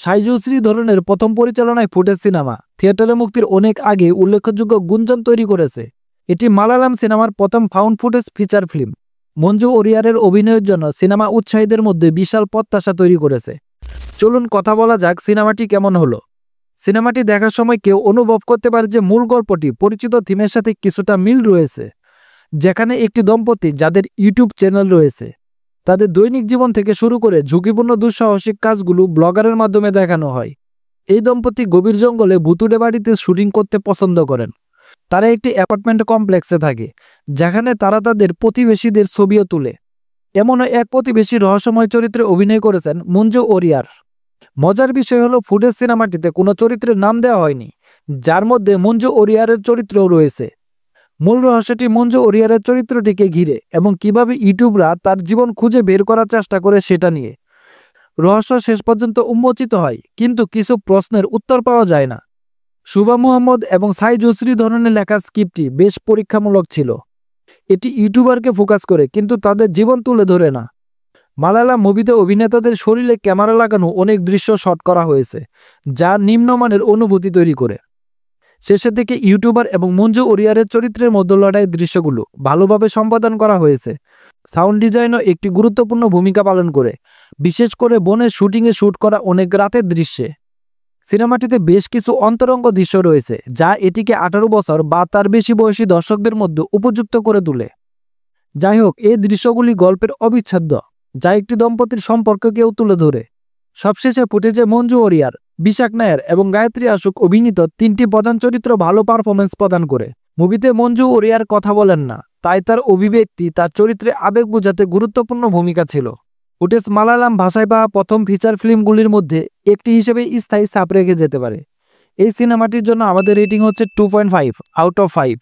সাইজু শ্রীধরনের প্রথম পরিচালনায় footage cinema থিয়েটারে মুক্তির অনেক আগে উল্লেখযোগ্য গুঞ্জন তৈরি করেছে। এটি মালায়ালাম সিনেমার প্রথম found footage feature film. Manju ওরিয়ারের অভিনয়ের জন্য সিনেমা উৎসাহীদের মধ্যে বিশাল প্রত্যাশা তৈরি করেছে। চলুন কথা বলা যাক সিনেমাটি কেমন হলো। সিনেমাটি দেখার সময় কেউ অনুভব করতে পারে যে মূল গল্পটি পরিচিত থিমের সাথে কিছুটা মিল রয়েছে, যেখানে একটি দম্পতি যাদের ইউটিউব চ্যানেল রয়েছে তাদের দৈনিক জীবন থেকে শুরু করে ঝুঁকিপূর্ণ দুঃসাহসিক কাজগুলো ব্লগারের মাধ্যমে দেখানো হয়। এই দম্পতি গভীর জঙ্গলে ভুতুড়ে বাড়িতে শুটিং করতে পছন্দ করেন। তারা একটি অ্যাপার্টমেন্ট কমপ্লেক্সে থাকে, যেখানে তারা তাদের প্রতিবেশীদের ছবিও তুলে। এমনও এক প্রতিবেশী রহস্যময় চরিত্রে অভিনয় করেছেন মঞ্জু ওরিয়ার। মজার বিষয় হলো ফুটেজ সিনেমাটিতে কোনো চরিত্রের নাম দেওয়া হয়নি, যার মধ্যে মঞ্জু ওরিয়ারের চরিত্রও রয়েছে। মূল রহস্যটি মঞ্জু ওরিয়ারের চরিত্রটিকে ঘিরে এবং কিভাবে ইউটিউবরা তার জীবন খুঁজে বের করার চেষ্টা করে সেটা নিয়ে। রহস্য শেষ পর্যন্ত উন্মোচিত হয়, কিন্তু কিছু প্রশ্নের উত্তর পাওয়া যায় না। শুভা মুহাম্মদ এবং সাইজু শ্রীধরনের লেখা স্ক্রিপ্টটি বেশ পরীক্ষামূলক ছিল। এটি ইউটিউবারকে ফোকাস করে, কিন্তু তাদের জীবন তুলে ধরে না। মালায়ালাম মুভিতে অভিনেতাদের শরীরে ক্যামেরা লাগানো অনেক দৃশ্য শট করা হয়েছে, যা নিম্নমানের অনুভূতি তৈরি করে। শেষের দিকে ইউটিউবার এবং মঞ্জু ওরিয়ারের চরিত্রের মধ্যে লড়াইয়ের দৃশ্যগুলো ভালোভাবে সম্পাদন করা হয়েছে। সাউন্ড ডিজাইনও একটি গুরুত্বপূর্ণ ভূমিকা পালন করে, বিশেষ করে বনের শুটিংয়ে শ্যুট করা অনেক রাতের দৃশ্যে। সিনেমাটিতে বেশ কিছু অন্তরঙ্গ দৃশ্য রয়েছে, যা এটিকে 18 বছর বা তার বেশি বয়সী দর্শকদের মধ্যে উপযুক্ত করে তোলে। যাই হোক, এই দৃশ্যগুলি গল্পের অবিচ্ছেদ্য, যা একটি দম্পতির সম্পর্ককেও তুলে ধরে। সবশেষে ফুটেজে মঞ্জু ওরিয়ার, বিশাখ নায়ার এবং গায়ত্রী আশুক অভিনীত 3টি প্রধান চরিত্র ভালো পারফরমেন্স প্রদান করে। মুভিতে মঞ্জু ওরিয়ার কথা বলেন না, তাই তার অভিব্যক্তি তার চরিত্রে আবেগ বোঝাতে গুরুত্বপূর্ণ ভূমিকা ছিল। ফুটেজ মালায়ালাম ভাষায় পাওয়া প্রথম ফিচার ফিল্মগুলির মধ্যে একটি হিসেবে স্থায়ী ছাপ রেখে যেতে পারে। এই সিনেমাটির জন্য আমাদের রেটিং হচ্ছে 2.5 আউট অফ 5।